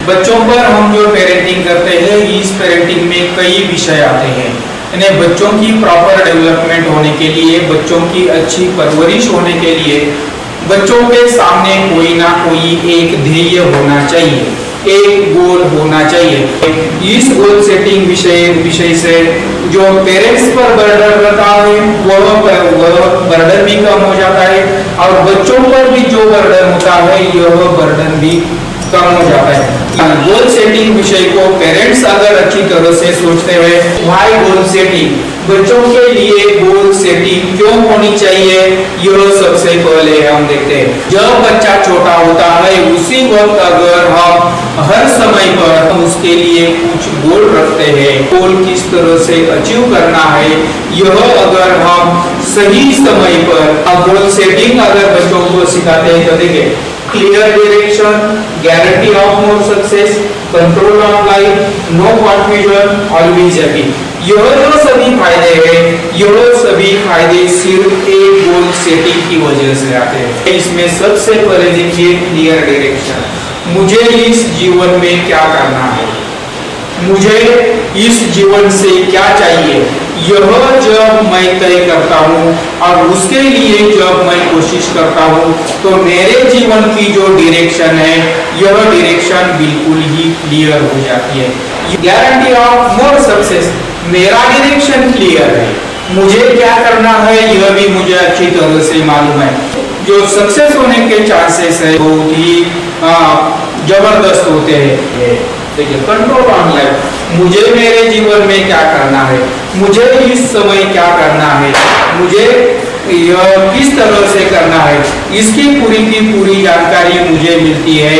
बच्चों पर हम जो पेरेंटिंग करते हैं, इस पेरेंटिंग में कई विषय आते हैं। इन्हें बच्चों की प्रॉपर डेवलपमेंट होने के लिए, बच्चों की अच्छी परवरिश होने के लिए बच्चों के सामने कोई ना कोई एक ध्येय होना चाहिए, एक गोल होना चाहिए। इस गोल सेटिंग विषय से जो पेरेंट्स पर बर्डन रहता है वह बर्डन भी कम हो जाता है, और बच्चों पर भी जो बर्डन होता है यह बर्डन भी कम हो जाता है। गोल सेटिंग विषय को पेरेंट्स अगर अच्छी तरह से सोचते हुए, व्हाई गोल सेटिंग, बच्चों के लिए गोल सेटिंग क्यों होनी चाहिए, यह सबसे पहले हम देखते हैं। जब बच्चा छोटा होता है उसी वक्त अगर हम हर समय पर उसके लिए कुछ गोल रखते हैं, गोल किस तरह से अचीव करना है, यह अगर हम सही समय पर गोल सेटिंग अगर बच्चों को सिखाते हैं तो देखिए, clear direction, guarantee of more success, control on life, no confusion, always happy, यह जो सभी फायदे हैं, यह सभी फायदे सिर्फ एक गोल सेटिंग की वजह से आते हैं। इसमें सबसे पहले देखिए क्लियर डायरेक्शन, मुझे इस जीवन में क्या करना है, मुझे इस जीवन से क्या चाहिए, यह जब मैं तय करता हूँ और उसके लिए जब मैं कोशिश करता हूँ तो मेरे जीवन की जो डायरेक्शन है यह डायरेक्शन बिल्कुल ही क्लियर हो जाती है। गारंटी ऑफ मोर सक्सेस, मेरा डायरेक्शन क्लियर है, मुझे क्या करना है यह भी मुझे अच्छी तरह से मालूम है। जो सक्सेस होने के चांसेस है बहुत ही जबरदस्त होते हैं। देखिए, कंट्रोल ऑन लाइफ, मुझे मेरे जीवन में क्या करना है, मुझे इस समय क्या करना है, मुझे यह किस तरह से करना है, इसकी पूरी की पूरी जानकारी मुझे मिलती है।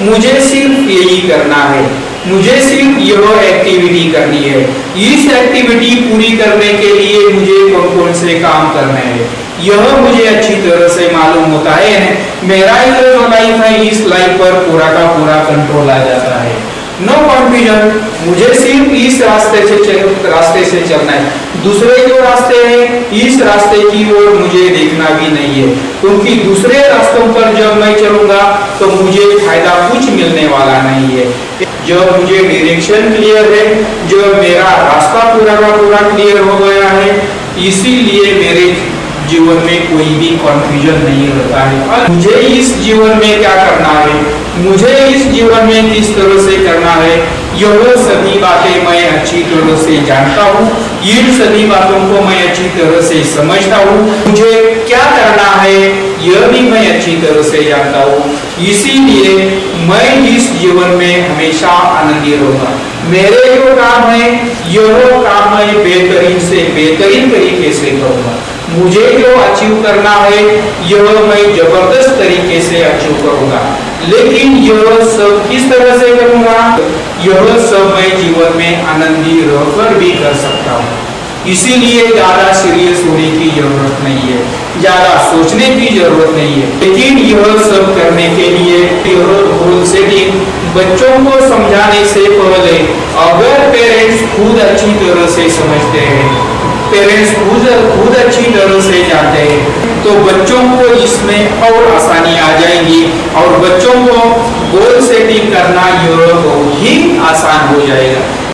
मुझे सिर्फ यही करना है, मुझे सिर्फ यह एक्टिविटी करनी है, इस एक्टिविटी पूरी करने के लिए मुझे कौन कौन से काम करने हैं यह मुझे अच्छी तरह से मालूम होता है। मेरा जो लाइफ है इस लाइफ पर पूरा का पूरा कंट्रोल आ जाता है। नो कंफ्यूजन, मुझे सिर्फ इस रास्ते से चलना है, दूसरे जो रास्ते हैं इस रास्ते की ओर मुझे देखना भी नहीं है, क्योंकि दूसरे रास्तों पर जब मैं चलूंगा तो मुझे फायदा कुछ मिलने वाला नहीं है। जब मुझे डायरेक्शन क्लियर है, जब मेरा रास्ता पूरा का पूरा क्लियर हो गया है, इसीलिए मेरे जीवन में कोई भी कंफ्यूजन नहीं रहता है। और मुझे इस जीवन में क्या करना है, मुझे इस जीवन में किस तरह से करना है, यह सभी बातें मैं अच्छी तरह से जानता हूँ, इन सभी बातों को मैं अच्छी तरह से समझता हूँ। मुझे क्या करना है यह भी मैं अच्छी तरह से जानता हूँ, इसीलिए मैं इस जीवन में हमेशा आनंदी रहूंगा। मेरे जो काम है यह काम मैं बेहतरीन से बेहतरीन तरीके से करूंगा। मुझे जो अचीव करना है यह मैं जबरदस्त तरीके से अचीव करूंगा, लेकिन यह सब किस तरह से करूंगा, यह सब मैं जीवन में आनंदी रहकर भी कर सकता हूँ। इसीलिए ज्यादा सीरियस होने की जरूरत नहीं है, ज्यादा सोचने की जरूरत नहीं है, लेकिन यह सब करने के लिए गोल सेटिंग बच्चों को समझाने से पहले अगर पेरेंट्स खुद अच्छी तरह से समझते हैं, पेरेंट्स खुद अच्छी तरह से जानते हैं तो बच्चों को इसमें और आसानी आ जाएगी और बच्चों को गोल सेटिंग करना यह बहुत ही आसान हो जाएगा।